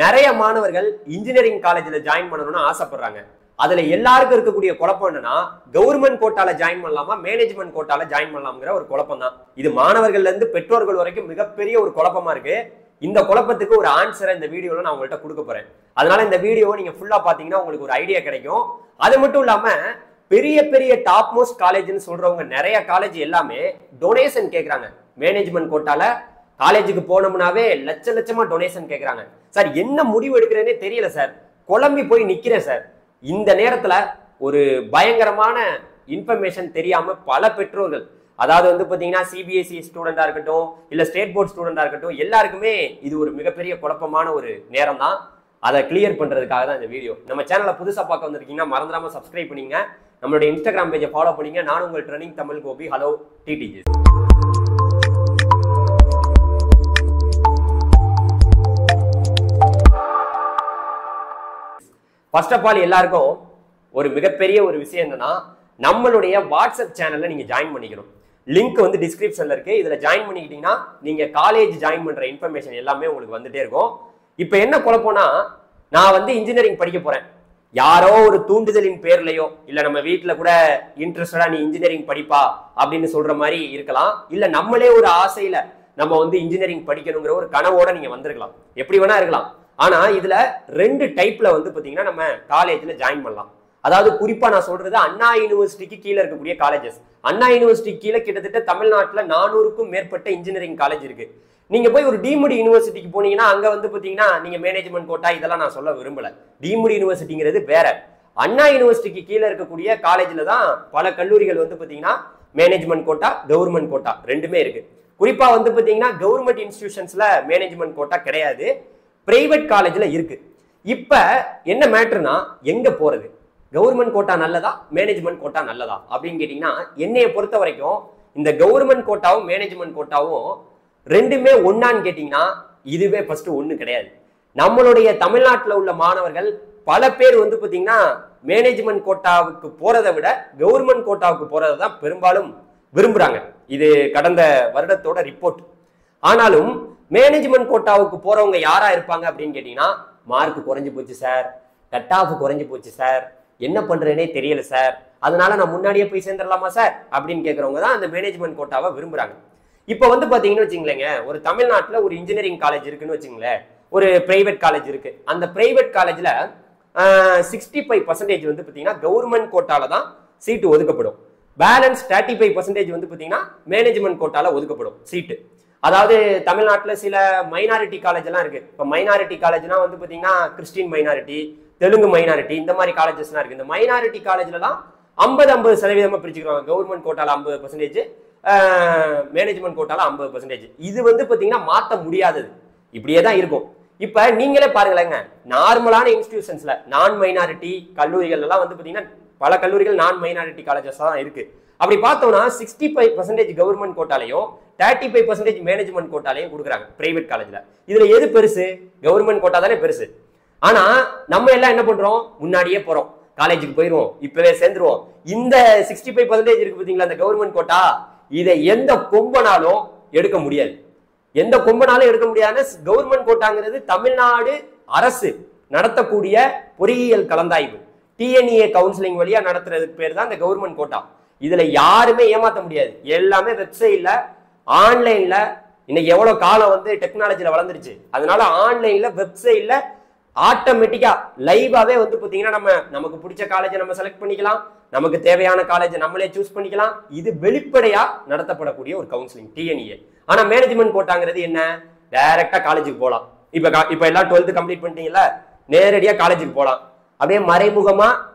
நிறைய மாணவர்கள் இன்ஜினியரிங் காலேஜ்ல ஜாயின் பண்ணணும்னு ஆசைப்படுறாங்க. அதுல எல்லாருக்கும் இருக்கக்கூடிய குழப்பம் என்னன்னா, கவர்மெண்ட் கோட்டால ஜாயின் பண்ணலாமா மேனேஜ்மெண்ட் கோட்டால ஜாயின் பண்ணலாம்ங்கிற ஒரு குழப்பம் தான். இது மாணவர்கள்ல இருந்து பெற்றோர்கள் வரைக்கும் மிகப்பெரிய ஒரு குழப்பமா இருக்கு. இந்த குழப்பத்துக்கு ஒரு ஆன்சரை இந்த வீடியோல நான் உங்கள்கிட்ட கொடுக்க போறேன். அதனால இந்த வீடியோவை நீங்க ஃபுல்லா பாத்தீங்கன்னா உங்களுக்கு ஒரு ஐடியா கிடைக்கும். அது மட்டும் இல்லாம பெரிய பெரிய டாப் மோஸ்ட் காலேஜ்னு சொல்றவங்க நிறைய காலேஜ் எல்லாமே டொனேஷன் கேட்கறாங்க. மேனேஜ்மெண்ட் கோட்டால காலேஜுக்கு போனோம்னாவே லட்ச லட்சமா டொனேஷன் கேட்கறாங்க. சார் என்ன முடிவு எடுக்கிறேனே தெரியல சார், குழம்பி போய் நிக்கிறேன் சார். இந்த நேரத்துல ஒரு பயங்கரமான இன்ஃபர்மேஷன் தெரியாம பல பெற்றோர்கள், அதாவது வந்து பாத்தீங்கன்னா சிபிஎஸ்இ ஸ்டூடெண்டா இருக்கட்டும் இல்ல ஸ்டேட் போர்ட் ஸ்டூடெண்டா இருக்கட்டும், எல்லாருக்குமே இது ஒரு மிகப்பெரிய குழப்பமான ஒரு நேரம் தான். அதை கிளியர் பண்றதுக்காக தான் இந்த வீடியோ. நம்ம சேனலை புதுசா பார்க்க வந்திருக்கீங்கன்னா மறந்துடாம சப்ஸ்கிரைப் பண்ணீங்க. நம்மளுடைய இன்ஸ்டாகிராம் பேஜை ஃபாலோ பண்ணீங்க. நான் உங்கள் ட்ரெண்டிங் தமிழ் கோபி. ஹலோ டிடிஜி. ஃபர்ஸ்ட் ஆஃப் ஆல் எல்லாருக்கும் ஒரு மிகப்பெரிய ஒரு விஷயம் என்னன்னா, நம்மளுடைய வாட்ஸ்அப் சேனல்ல நீங்க ஜாயின் பண்ணிக்கணும். லிங்க் வந்து டிஸ்கிரிப்ஷன்ல இருக்கு. இதுல ஜாயின் பண்ணிக்கிட்டீங்கன்னா நீங்க காலேஜ் ஜாயின் பண்ற இன்ஃபர்மேஷன் எல்லாமே உங்களுக்கு வந்துட்டே இருக்கும். இப்போ என்ன குழப்பம்னா, நான் வந்து இன்ஜினியரிங் படிக்க போறேன், யாரோ ஒரு தூண்டுதலின் பேர்லயோ இல்ல நம்ம வீட்டுல கூட இன்ட்ரெஸ்டடா நீ இன்ஜினியரிங் படிப்பா அப்படின்னு சொல்ற மாதிரி இருக்கலாம். இல்ல நம்மளே ஒரு ஆசையில நம்ம வந்து இன்ஜினியரிங் படிக்கணுங்கிற ஒரு கனவோட நீங்க வந்திருக்கலாம். எப்படி வேணா இருக்கலாம். ஆனா இதுல ரெண்டு டைப்ல வந்து பாத்தீங்கன்னா நம்ம காலேஜ்ல ஜாயின் பண்ணலாம். அதாவது குறிப்பா நான் சொல்றது அண்ணா யூனிவர்சிட்டிக்கு கீழே இருக்கக்கூடிய காலேஜஸ். அண்ணா யூனிவர்சிட்டி கீழே கிட்டத்தட்ட தமிழ்நாட்டுல 400க்கும் மேற்பட்ட இன்ஜினியரிங் காலேஜ் இருக்கு. நீங்க போய் ஒரு டீம்டு யூனிவர்சிட்டிக்கு போனீங்கன்னா அங்க வந்து பாத்தீங்கன்னா நீங்க மேனேஜ்மெண்ட் கோட்டா இதெல்லாம் நான் சொல்ல விரும்பல. டீம்டு யூனிவர்சிட்டிங்கிறது வேற. அண்ணா யூனிவர்சிட்டிக்கு கீழே இருக்கக்கூடிய காலேஜ்ல தான் பல கல்லூரிகள் வந்து பாத்தீங்கன்னா மேனேஜ்மெண்ட் கோட்டா கவர்மெண்ட் கோட்டா ரெண்டுமே இருக்கு. குறிப்பா வந்து பாத்தீங்கன்னா கவர்மெண்ட் இன்ஸ்டிடியூஷன்ஸ்ல மேனேஜ்மெண்ட் கோட்டா கிடையாது, பிரைவேட் காலேஜ்ல இருக்கு. இப்ப என்ன மேட்டர்னா, எங்க போறது, கவர்மெண்ட் கோட்டா நல்லதா மேனேஜ்மெண்ட் கோட்டா நல்லதா அப்படின்னு கேட்டீங்கன்னா, என்னைய பொறுத்த வரைக்கும் இந்த கவர்மெண்ட் கோட்டாவும் மேனேஜ்மெண்ட் கோட்டாவும் ரெண்டுமே ஒன்னான்னு கேட்டீங்கன்னா இதுவே ஃபர்ஸ்ட் ஒண்ணு கிடையாது. நம்மளுடைய தமிழ்நாட்டில் உள்ள மாணவர்கள் பல பேர் வந்து பாத்தீங்கன்னா மேனேஜ்மெண்ட் கோட்டாவுக்கு போறதை விட கவர்மெண்ட் கோட்டாவுக்கு போறதை தான் பெரும்பாலும் விரும்புறாங்க. இது கடந்த வருடத்தோட ரிப்போர்ட். ஆனாலும் மேனேஜ்மெண்ட் கோட்டாவுக்கு போறவங்க யாரா இருப்பாங்க அப்படின்னு கேட்டீங்கன்னா, மார்க் குறைஞ்சு போச்சு சார், கட் ஆஃப் குறைஞ்சு போச்சு சார், என்ன பண்றேனே தெரியல சார், அதனால நான் முன்னாடியே போய் சேர்ந்துடலாமா சார் அப்படின்னு கேட்கறவங்க தான் அந்த மேனேஜ்மெண்ட் கோட்டாவை விரும்புறாங்க. இப்போ வந்து பாத்தீங்கன்னு வச்சுங்களேங்க, ஒரு தமிழ்நாட்டுல ஒரு இன்ஜினியரிங் காலேஜ் இருக்குன்னு வச்சுங்களேன், ஒரு பிரைவேட் காலேஜ் இருக்கு. அந்த பிரைவேட் காலேஜ்ல 65% வந்து பாத்தீங்கன்னா கவர்மெண்ட் கோட்டால தான் சீட்டு ஒதுக்கப்படும். பேலன்ஸ் 35% வந்து பாத்தீங்கன்னா மேனேஜ்மெண்ட் கோட்டால ஒதுக்கப்படும் சீட்டு. அதாவது தமிழ்நாட்டில் சில மைனாரிட்டி காலேஜ் எல்லாம் இருக்கு. இப்போ மைனாரிட்டி காலேஜ்னா வந்து பாத்தீங்கன்னா கிறிஸ்டின் மைனாரிட்டி, தெலுங்கு மைனாரிட்டி, இந்த மாதிரி காலேஜஸ்லாம் இருக்கு. இந்த மைனாரிட்டி காலேஜ்லாம் 50% பிரிச்சுக்கிறாங்க. Government கோட்டால 50%, management கோட்டால 50%. இது வந்து பாத்தீங்கன்னா மாற்ற முடியாதது, இப்படியே தான் இருக்கும். இப்ப நீங்களே பாருங்களேங்க, நார்மலான இன்ஸ்டிடியூஷன்ஸ்ல நான் மைனாரிட்டி கல்லூரிகள் எல்லாம் வந்து பாத்தீங்கன்னா பல கல்லூரிகள் நான் மைனாரிட்டி காலேஜஸ் தான் இருக்கு. அப்படி பார்த்தோம்னா 65% கவர்மெண்ட் கோட்டாலையும் 35% மேனேஜ்மெண்ட் கோட்டாலையும் கொடுக்குறாங்க பிரைவேட் காலேஜ்ல. இதுல எது பெருசு? கவர்மெண்ட் கோட்டா தானே பெருசு. ஆனா நம்ம எல்லாம் என்ன பண்றோம், முன்னாடியே போறோம், காலேஜுக்கு போயிருவோம், இப்பவே சேர்ந்துருவோம். இந்த 65% இருக்கு பாத்தீங்களா அந்த கவர்மெண்ட் கோட்டா, இதை எந்த கொம்பனாலும் எடுக்க முடியாது. எந்த கொம்பனாலும் எடுக்க முடியாதுன்னா, கவர்மெண்ட் கோட்டாங்கிறது தமிழ்நாடு அரசு நடத்தக்கூடிய பொறியியல் கலந்தாய்வு டிஎன்இஏ கவுன்சிலிங் வழியா நடத்துறதுக்கு பேர் தான் இந்த கவர்மெண்ட் கோட்டா. இதுல யாருமே ஏமாத்த முடியாது. எல்லாமே வெப்சைட்ல ஆன்லைன்ல, இன்னைக்கு எவ்வளவு காலம் வந்து டெக்னாலஜில வளர்ந்துருச்சு, அதனால ஆன்லைன்ல வெப்சைட்ல ஆட்டோமேட்டிக்கா லைவாவே வந்து பாத்தீங்கன்னா நமக்கு பிடிச்ச காலேஜை நம்ம செலக்ட் பண்ணிக்கலாம், நமக்கு தேவையான காலேஜை நம்மளே சூஸ் பண்ணிக்கலாம். இது வெளிப்படையா நடத்தப்படக்கூடிய ஒரு கவுன்சிலிங் டிஎன்இஏ. ஆனா மேனேஜ்மெண்ட் கோட்டாங்கிறது என்ன, டைரக்டா காலேஜுக்கு போகலாம். இப்ப எல்லாம் 12th கம்ப்ளீட் பண்ணிட்டீங்களா, நேரடியா காலேஜுக்கு போகலாம். அப்படியே மறைமுகமா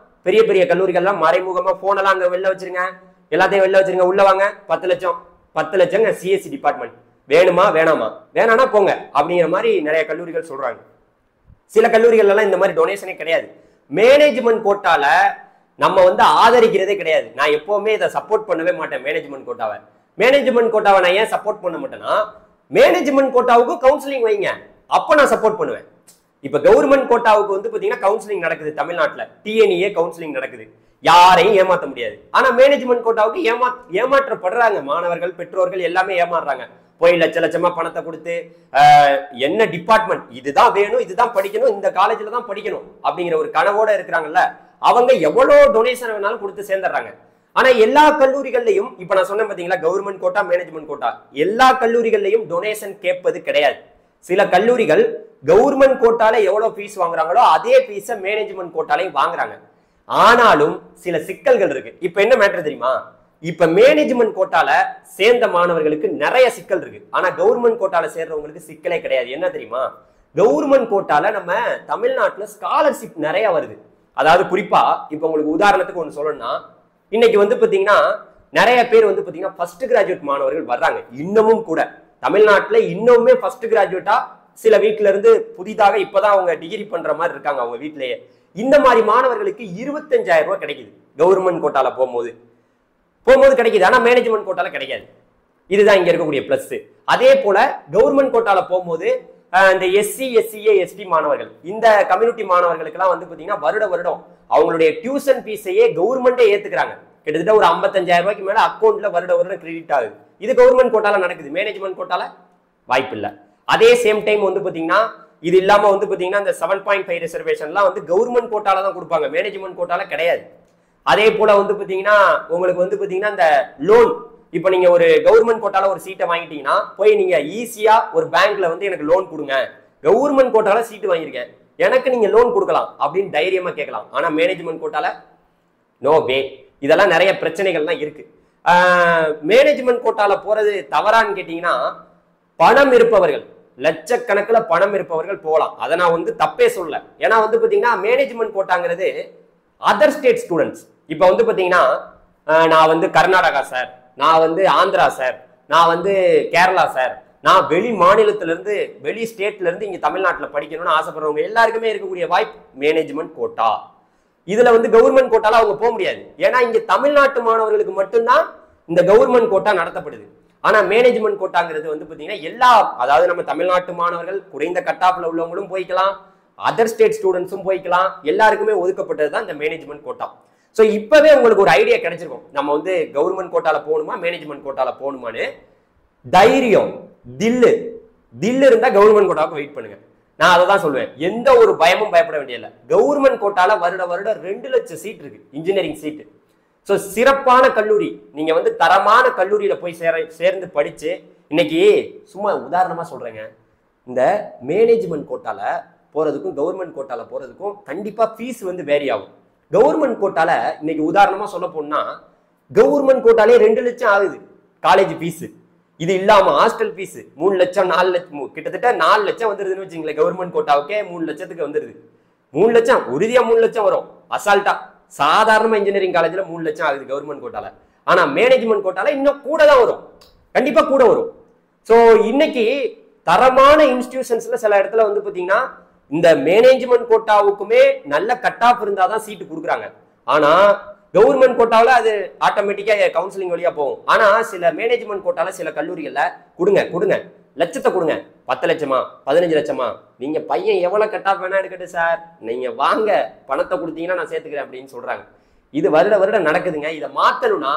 பெரிய பெரிய கல்லூரிகள்லாம் மறைமுகமா போனெல்லாம் அங்க வெளில வச்சிருங்க, எல்லாத்தையும் வெளில வச்சிருங்க, உள்ள வாங்க, 10 லட்சம் சிஎஸ்சி டிபார்ட்மெண்ட் வேணுமா வேணாமா, வேணானா போங்க அப்படிங்கிற மாதிரி நிறைய கல்லூரிகள் சொல்றாங்க. சில கல்லூரிகள் எல்லாம் இந்த மாதிரி டொனேஷனே கிடையாது. மேனேஜ்மெண்ட் கோட்டால நம்ம வந்து ஆதரிக்கிறதே கிடையாது. நான் எப்பவுமே இதை சப்போர்ட் பண்ணவே மாட்டேன். மேனேஜ்மெண்ட் கோட்டாவை நான் ஏன் சப்போர்ட் பண்ண மாட்டேன்னா, மேனேஜ்மெண்ட் கோட்டாவுக்கு கவுன்சிலிங் வைங்க, அப்ப நான் சப்போர்ட் பண்ணுவேன். இப்ப கவர்மெண்ட் கோட்டாவுக்கு வந்து பாத்தீங்கன்னா கவுன்சிலிங் நடக்குது தமிழ்நாட்டுல, டிஎன்இஏ கவுன்சிலிங் நடக்குது. யாரையும் ஏமாத்த முடியாது. ஆனா மேனேஜ்மெண்ட் கோட்டாவுக்கு ஏமாற்றப்படுறாங்க மாணவர்கள், பெற்றோர்கள் எல்லாமே ஏமாறுறாங்க. போய் லட்ச லட்சமா பணத்தை கொடுத்து என்ன டிபார்ட்மெண்ட் இதுதான் வேணும், இதுதான் படிக்கணும், இந்த காலேஜ்ல தான் படிக்கணும் அப்படிங்கிற ஒரு கனவோட இருக்கிறாங்கல்ல, அவங்க எவ்வளவு டொனேஷன் வேணாலும் கொடுத்து சேர்ந்துடுறாங்க. ஆனா எல்லா கல்லூரிகள்லையும் இப்ப நான் சொன்னேன் பாத்தீங்களா, கவர்மெண்ட் கோட்டா மேனேஜ்மெண்ட் கோட்டா, எல்லா கல்லூரிகள்லையும் டொனேஷன் கேட்பது கிடையாது. சில கல்லூரிகள் கவர்மெண்ட் கோட்டால எவ்வளவு ஃபீஸ் வாங்குறாங்களோ அதே ஃபீஸை மேனேஜ்மெண்ட் கோட்டாலையும் வாங்குறாங்க. ஆனாலும் சில சிக்கல்கள் இருக்கு. இப்ப என்ன மேட்டர் தெரியுமா, இப்ப மேனேஜ்மெண்ட் கோட்டால சேர்ந்த மாணவர்களுக்கு நிறைய சிக்கல் இருக்கு. ஆனா கவர்மெண்ட் கோட்டால சேர்றவங்களுக்கு சிக்கலே கிடையாது. என்ன தெரியுமா, கவர்மெண்ட் கோட்டால நம்ம தமிழ்நாட்டுல ஸ்காலர்ஷிப் நிறைய வருது. அதாவது குறிப்பா இப்ப உங்களுக்கு உதாரணத்துக்கு ஒண்ணு சொல்லணும்னா, இன்னைக்கு வந்து பாத்தீங்கன்னா நிறைய பேர் வந்து பாத்தீங்கன்னா ஃபர்ஸ்ட் கிராஜுவேட் மாணவர்கள் வர்றாங்க. இன்னமும் கூட தமிழ்நாட்டுல இன்னுமே ஃபர்ஸ்ட் கிராஜுவேட்டா சில வீட்டுல இருந்து புதிதாக இப்பதான் அவங்க டிகிரி பண்ற மாதிரி இருக்காங்க அவங்க வீட்டிலேயே. இந்த மாதிரி மாணவர்களுக்கு 25,000 ரூபாய் கிடைக்குது கவர்மெண்ட் கோட்டால போகும்போது கிடைக்குது. ஆனா மேனேஜ்மெண்ட் கோட்டால கிடைக்காது. இதுதான் இங்க இருக்கக்கூடிய பிளஸ். அதே போல கவர்மெண்ட் கோட்டால போகும்போது இந்த எஸ்சி எஸ்சிஏ எஸ்டி மாணவர்கள், இந்த கம்யூனிட்டி மாணவர்களுக்கு எல்லாம் வந்து பாத்தீங்கன்னா வருடம் அவங்களுடைய டியூஷன் ஃபீஸையே கவர்மெண்டே ஏத்துக்கிறாங்க. கிட்டத்தட்ட ஒரு 55,000 ரூபாய்க்கு மேல அக்கௌண்ட்ல வருடம் கிரெடிட் ஆகுது. இது கவர்மெண்ட் கோட்டால நடக்குது. மேனேஜ்மெண்ட் கோட்டால வாய்ப்பு இல்லை. அதே சேம் டைம் வந்து பாத்தீங்கன்னா இது இல்லாம வந்து பாத்தீங்கன்னா இந்த 7.5 ரிசர்வேஷன்லாம் வந்து கவர்மெண்ட் கோட்டால தான் கொடுப்பாங்க, மேனேஜ்மெண்ட் கோட்டால கிடையாது. அதே போல வந்து பாத்தீங்கன்னா உங்களுக்கு வந்து பாத்தீங்கன்னா இந்த லோன், இப்ப நீங்க ஒரு கவர்மெண்ட் கோட்டால ஒரு சீட்டை வாங்கிட்டீங்கன்னா போய் நீங்க ஈஸியா ஒரு பேங்க்ல வந்து எனக்கு லோன் கொடுங்க, கவர்மெண்ட் கோட்டால சீட்டு வாங்கியிருக்கேன், எனக்கு நீங்க லோன் கொடுக்கலாம் அப்படின்னு தைரியமா கேட்கலாம். ஆனா மேனேஜ்மெண்ட் கோட்டால நோ வே. இதெல்லாம் நிறைய பிரச்சனைகள்லாம் இருக்கு. மேனேஜ்மெண்ட் கோட்டால போறது தவறான்னு கேட்டீங்கன்னா, பணம் இருப்பவர்கள், லட்சக்கணக்கில் பணம் இருப்பவர்கள் போகலாம். அதை நான் வந்து தப்பே சொல்ல. ஏன்னா வந்து பாத்தீங்கன்னா மேனேஜ்மெண்ட் கோட்டாங்கிறது அதர் ஸ்டேட் ஸ்டூடெண்ட்ஸ். இப்ப வந்து பாத்தீங்கன்னா நான் வந்து கர்நாடகா சார், நான் வந்து ஆந்திரா சார், நான் வந்து கேரளா சார், நான் வெளி மாநிலத்தில இருந்து வெளி ஸ்டேட்ல இருந்து இங்க தமிழ்நாட்டில் படிக்கணும்னு ஆசைப்படுறவங்க எல்லாருக்குமே இருக்கக்கூடிய வாய்ப்பு மேனேஜ்மெண்ட் கோட்டா. இதுல வந்து கவர்மெண்ட் கோட்டால அவங்க போக முடியாது. ஏன்னா இங்க தமிழ்நாட்டு மாணவர்களுக்கு மட்டும்தான் இந்த கவர்மெண்ட் கோட்டா நடத்தப்படுது. ஆனா மேனேஜ்மெண்ட் கோட்டாங்கிறது வந்து பாத்தீங்கன்னா எல்லா, அதாவது நம்ம தமிழ்நாட்டு மாணவர்கள் குறைந்த கட்டாப்ல உள்ளவங்களும் போய்க்கலாம், அதர் ஸ்டேட் ஸ்டூடெண்ட்ஸும் போய்க்கலாம், எல்லாருக்குமே ஒதுக்கப்பட்டது தான் இந்த மேனேஜ்மெண்ட் கோட்டா. ஸோ இப்பவே உங்களுக்கு ஒரு ஐடியா கிடைச்சிருக்கும், நம்ம வந்து கவர்மெண்ட் கோட்டால போகணுமா மேனேஜ்மெண்ட் கோட்டால போகணுமான்னு. தைரியம் தில்லு இருந்தா கவர்மெண்ட் கோட்டாவுக்கு வெயிட் பண்ணுங்க. நான் அதை தான் சொல்லுவேன். எந்த ஒரு பயமும் பயப்பட வேண்டியதில்லை. கவர்மெண்ட் கோட்டால வருடம் 2 லட்சம் சீட் இருக்கு, இன்ஜினியரிங் சீட்டு. ஸோ சிறப்பான கல்லூரி, நீங்க வந்து தரமான கல்லூரியில போய் சேர்ந்து படிச்சு, இன்னைக்கு சும்மா உதாரணமா சொல்றேங்க, இந்த மேனேஜ்மெண்ட் கோட்டால போறதுக்கும் கவர்மெண்ட் கோட்டால போறதுக்கும் கண்டிப்பா ஃபீஸ் வந்து வேரி ஆகும். கவர்மெண்ட் கோட்டால இன்னைக்கு உதாரணமா சொல்ல போனா கவர்மெண்ட் கோட்டாலே 2 லட்சம் ஆகுது காலேஜ் ஃபீஸ். இது இல்லாம ஹாஸ்டல் ஃபீஸ் 3 லட்சம் 4 லட்சம், கிட்டத்தட்ட 4 லட்சம் வந்துருதுன்னு வச்சுங்களேன். கவர்மெண்ட் கோட்டாவுக்கே 3 லட்சத்துக்கு வந்துருது. 3 லட்சம் உறுதியா 3 லட்சம் வரும் அசால்ட்டா. சாதாரண இன்ஜினியரிங் காலேஜ்ல 3 லட்சம் ஆகுது கவர்மெண்ட் கோட்டால. ஆனா மேனேஜ்மெண்ட் கோட்டால இன்னும் கூட தான் வரும், கண்டிப்பா கூட வரும். ஸோ இன்னைக்கு தரமான இன்ஸ்டிடியூஷன்ஸ்ல சில இடத்துல வந்து பாத்தீங்கன்னா இந்த மேனேஜ்மெண்ட் கோட்டாவுக்குமே நல்ல கட் ஆஃப் இருந்தாதான் சீட்டு கொடுக்குறாங்க. ஆனா கவர்மெண்ட் கோட்டாவில் அது ஆட்டோமேட்டிக்கா கவுன்சிலிங் வழியா போகும். ஆனா சில மேனேஜ்மெண்ட் கோட்டால சில கல்லூரிகள்ல கொடுங்க லட்சத்தை கொடுங்க, 10 லட்சமா 15 லட்சமா, நீங்க பையன் எவ்வளவு கட் ஆஃப் வேணா எடுக்கட்டும் சார், நீங்க வாங்க பணத்தை கொடுத்தீங்கன்னா நான் சேர்த்துக்கிறேன் அப்படின்னு சொல்றாங்க. இது வருடம் நடக்குதுங்க. இதை மாத்தணும்னா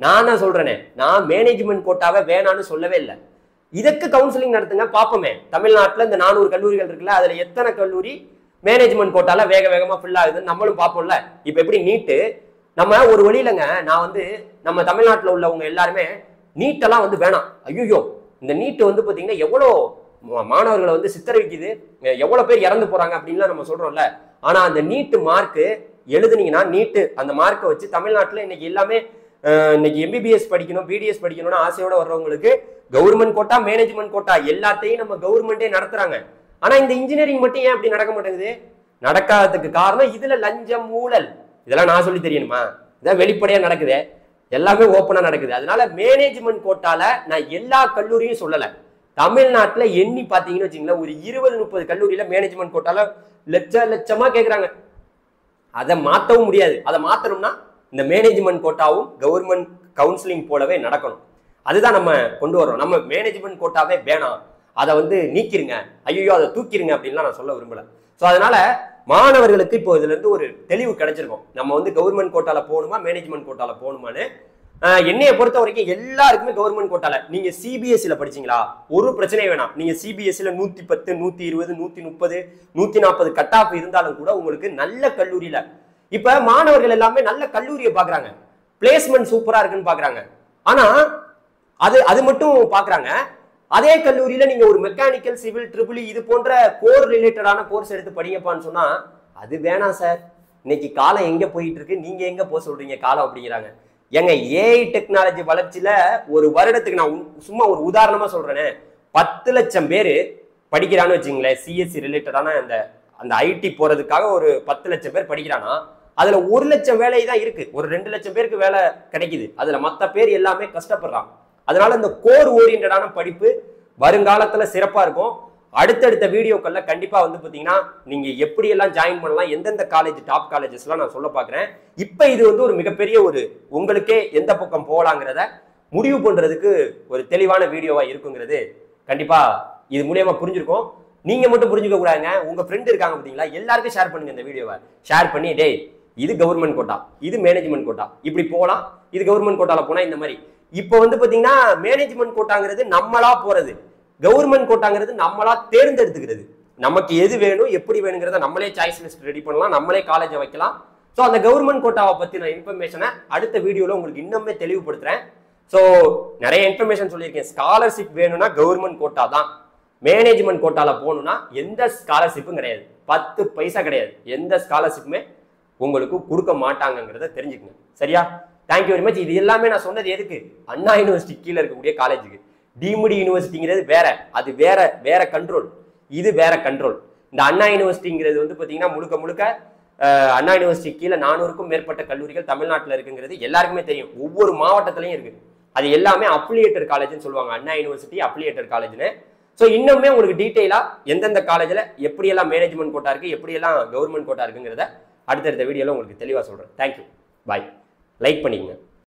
நான் தான் சொல்றேனே, நான் மேனேஜ்மெண்ட் கோட்டாவை வேணான்னு சொல்லவே இல்லை. இதுக்கு கவுன்சிலிங் நடத்துங்க பார்ப்போமே. தமிழ்நாட்டில் இந்த 400 கல்லூரிகள் இருக்குல்ல, அதுல எத்தனை கல்லூரி மேனேஜ்மெண்ட் கோட்டால வேகமா ஃபில் ஆகுதுன்னு நம்மளும் பார்ப்போம்ல. இப்ப எப்படி நீட்டு, நம்ம ஒரு வழியிலங்க, நான் வந்து நம்ம தமிழ்நாட்டில் உள்ளவங்க எல்லாருமே நீட்டெல்லாம் வந்து வேணாம், ஐயோ இந்த நீட்டு வந்து பாத்தீங்கன்னா எவ்வளோ மாணவர்களை வந்து சித்தரிக்குது, எவ்வளவு பேர் இறந்து போறாங்க அப்படின்லாம் நம்ம சொல்றோம்ல. ஆனா அந்த நீட்டு மார்க்கு எழுதுனீங்கன்னா, நீட்டு அந்த மார்க்கை வச்சு தமிழ்நாட்டில் இன்னைக்கு எல்லாமே இன்னைக்கு எம்பிபிஎஸ் படிக்கணும் பிடிஎஸ் படிக்கணும்னு ஆசையோட வர்றவங்களுக்கு கவர்மெண்ட் கோட்டா மேனேஜ்மெண்ட் கோட்டா எல்லாத்தையும் நம்ம கவர்மெண்டே நடத்துறாங்க. ஆனா இந்த இன்ஜினியரிங் மட்டும் ஏன் அப்படி நடக்க மாட்டேங்குது? நடக்காததுக்கு காரணம் இதுல லஞ்சம் ஊழல். இதெல்லாம் நான் சொல்லி தெரியணுமா? இதான் வெளிப்படையா நடக்குது, எல்லாமே ஓப்பனா நடக்குது. அதனால மேனேஜ்மெண்ட் கோட்டால நான் எல்லா கல்லூரியும் சொல்லல. தமிழ்நாட்டுல எண்ணி பாத்தீங்கன்னு வச்சுங்களேன், ஒரு 20-30 கல்லூரியில மேனேஜ்மெண்ட் கோட்டால லட்சமா கேட்கறாங்க. அதை மாற்றவும் முடியாது. அதை மாத்தணும்னா இந்த மேனேஜ்மெண்ட் கோட்டாவும் கவர்மெண்ட் கவுன்சிலிங் போலவே நடக்கணும். அதுதான் நம்ம கொண்டு வரோம். நம்ம மேனேஜ்மெண்ட் கோட்டாவே வேணாம், அதை வந்து நீக்கிருங்க, ஐயோ அதை தூக்கிருங்க அப்படின்லாம் நான் சொல்ல விரும்பல. ஸோ அதனால மாணவர்களுக்கு இப்போ இதுல இருந்து ஒரு தெளிவு கிடைச்சிருக்கும். நம்ம வந்து கவர்மெண்ட் கோட்டால போகணுமா மேனேஜ்மெண்ட் கோட்டால போகணுமான்னு. என்னைய பொறுத்த வரைக்கும் எல்லாருக்குமே கவர்மெண்ட் கோட்டால. நீங்க சிபிஎஸ்சில படிச்சீங்களா, ஒரு பிரச்சனையே வேணாம். நீங்க சிபிஎஸ்சில 110 120 130 140 கட் ஆஃப் இருந்தாலும் கூட உங்களுக்கு நல்ல கல்லூரியில இப்ப மாணவர்கள் எல்லாமே நல்ல கல்லூரியை பாக்குறாங்க, பிளேஸ்மெண்ட் சூப்பரா இருக்குன்னு பாக்குறாங்க. ஆனா அது மட்டும் பாக்குறாங்க. அதே கல்லூரியில நீங்க ஒரு மெக்கானிக்கல் சிவில் ட்ரிபிள் இது போன்ற கோர் ரிலேட்டடான கோர்ஸ் எடுத்து படிங்கப்பான்னு சொன்னா அது வேணாம் சார், இன்னைக்கு காலம் எங்க போயிட்டு இருக்கு, நீங்க எங்க போக சொல்றீங்க காலம் அப்படிங்கிறாங்க. ஏங்க ஏஐ டெக்னாலஜி வளர்ச்சியில ஒரு வருடத்துக்கு நான் சும்மா ஒரு உதாரணமா சொல்றேனே, 10 லட்சம் பேர் படிக்கிறான்னு வச்சுங்களேன். சிஎஸ்சி ரிலேட்டடான அந்த ஐடி போறதுக்காக ஒரு 10 லட்சம் பேர் படிக்கிறானா, அதுல 1 லட்சம் வேலை தான் இருக்கு, ஒரு 2 லட்சம் பேருக்கு வேலை கிடைக்குது. அதுல மத்த பேர் எல்லாமே கஷ்டப்படுறான். அதனால இந்த கோர் ஓரியன்டான படிப்பு வருங்காலத்துல சிறப்பா இருக்கும். அடுத்தடுத்த வீடியோக்கள்ல கண்டிப்பா வந்து பாத்தீங்கன்னா நீங்க எப்படி எல்லாம் ஜாயின் பண்ணலாம், எந்தெந்த காலேஜ் டாப் காலேஜஸ் எல்லாம் நான் சொல்ல பாக்குறேன். இப்ப இது வந்து ஒரு மிகப்பெரிய ஒரு உங்களுக்கே எந்த பக்கம் போகலாங்கிறத முடிவு பண்றதுக்கு ஒரு தெளிவான வீடியோவா இருக்குங்கிறது கண்டிப்பா இது மூலியமா புரிஞ்சிருக்கும். நீங்க மட்டும் புரிஞ்சுக்க கூடாதுங்க, உங்க ஃப்ரெண்ட் இருக்காங்க பாத்தீங்களா, எல்லாருக்கும் ஷேர் பண்ணுங்க இந்த வீடியோவை. ஷேர் பண்ணி டேய் இது கவர்மெண்ட் கோட்டா, இது மேனேஜ்மெண்ட் கோட்டா, இப்படி போகலாம், இது கவர்மெண்ட் கோட்டால போனா இந்த மாதிரி. இப்போ வந்து பாத்தீங்கன்னா மேனேஜ்மெண்ட் கோட்டாங்கிறது நம்மளா போறது, கவர்மெண்ட் கோட்டாங்கிறது நம்மளா தேர்ந்தெடுத்துக்கிறது. நமக்கு எது வேணும் எப்படி வேணுங்கிறத நம்மளே சாய்ஸ் லிஸ்ட் ரெடி பண்ணலாம், நம்மளே காலேஜை வைக்கலாம். ஸோ அந்த கவர்மெண்ட் கோட்டாவை பத்தின இன்ஃபர்மேஷனை அடுத்த வீடியோல உங்களுக்கு இன்னுமே தெளிவுபடுத்துறேன். ஸோ நிறைய இன்ஃபர்மேஷன் சொல்லியிருக்கேன். ஸ்காலர்ஷிப் வேணும்னா கவர்மெண்ட் கோட்டா தான், மேனேஜ்மெண்ட் கோட்டால போகணும்னா எந்த ஸ்காலர்ஷிப்பும் கிடையாது, 10 பைசா கிடையாது, எந்த ஸ்காலர்ஷிப்புமே உங்களுக்கு கொடுக்க மாட்டாங்கிறத தெரிஞ்சுக்கங்க. சரியா? Thank you very much. இது எல்லாமே நான் சொன்னது எதுக்கு, அண்ணா யூனிவர்சிட்டி கீழே இருக்கக்கூடிய காலேஜுக்கு. டீம்டு யூனிவர்சிட்டிங்கிறது வேற, அது வேற கண்ட்ரோல், இது வேற கண்ட்ரோல். இந்த அண்ணா யூனிவர்சிட்டிங்கிறது வந்து பாத்தீங்கன்னா முழுக்க முழுக்க அண்ணா யூனிவர்சிட்டி கீழே 400க்கும் மேற்பட்ட கல்லூரிகள் தமிழ்நாட்டில் இருக்குங்கிறது எல்லாருக்குமே தெரியும். ஒவ்வொரு மாவட்டத்திலையும் இருக்கு. அது எல்லாமே அப்ளியேட்டட் காலேஜ்னு சொல்லுவாங்க, அண்ணா யூனிவர்சிட்டி அப்ளியேட்டட் காலேஜ்னு. ஸோ இன்னுமே உங்களுக்கு டீட்டெயிலா எந்தெந்த காலேஜில் எப்படியெல்லாம் மேனேஜ்மெண்ட் கோட்டா இருக்கு, எப்படியெல்லாம் கவர்மெண்ட் கோட்டா இருக்குங்கிறத அடுத்தடுத்த வீடியோல உங்களுக்கு தெளிவாக சொல்றேன். தேங்க்யூ, பாய். லைக் பண்ணிக்கங்க.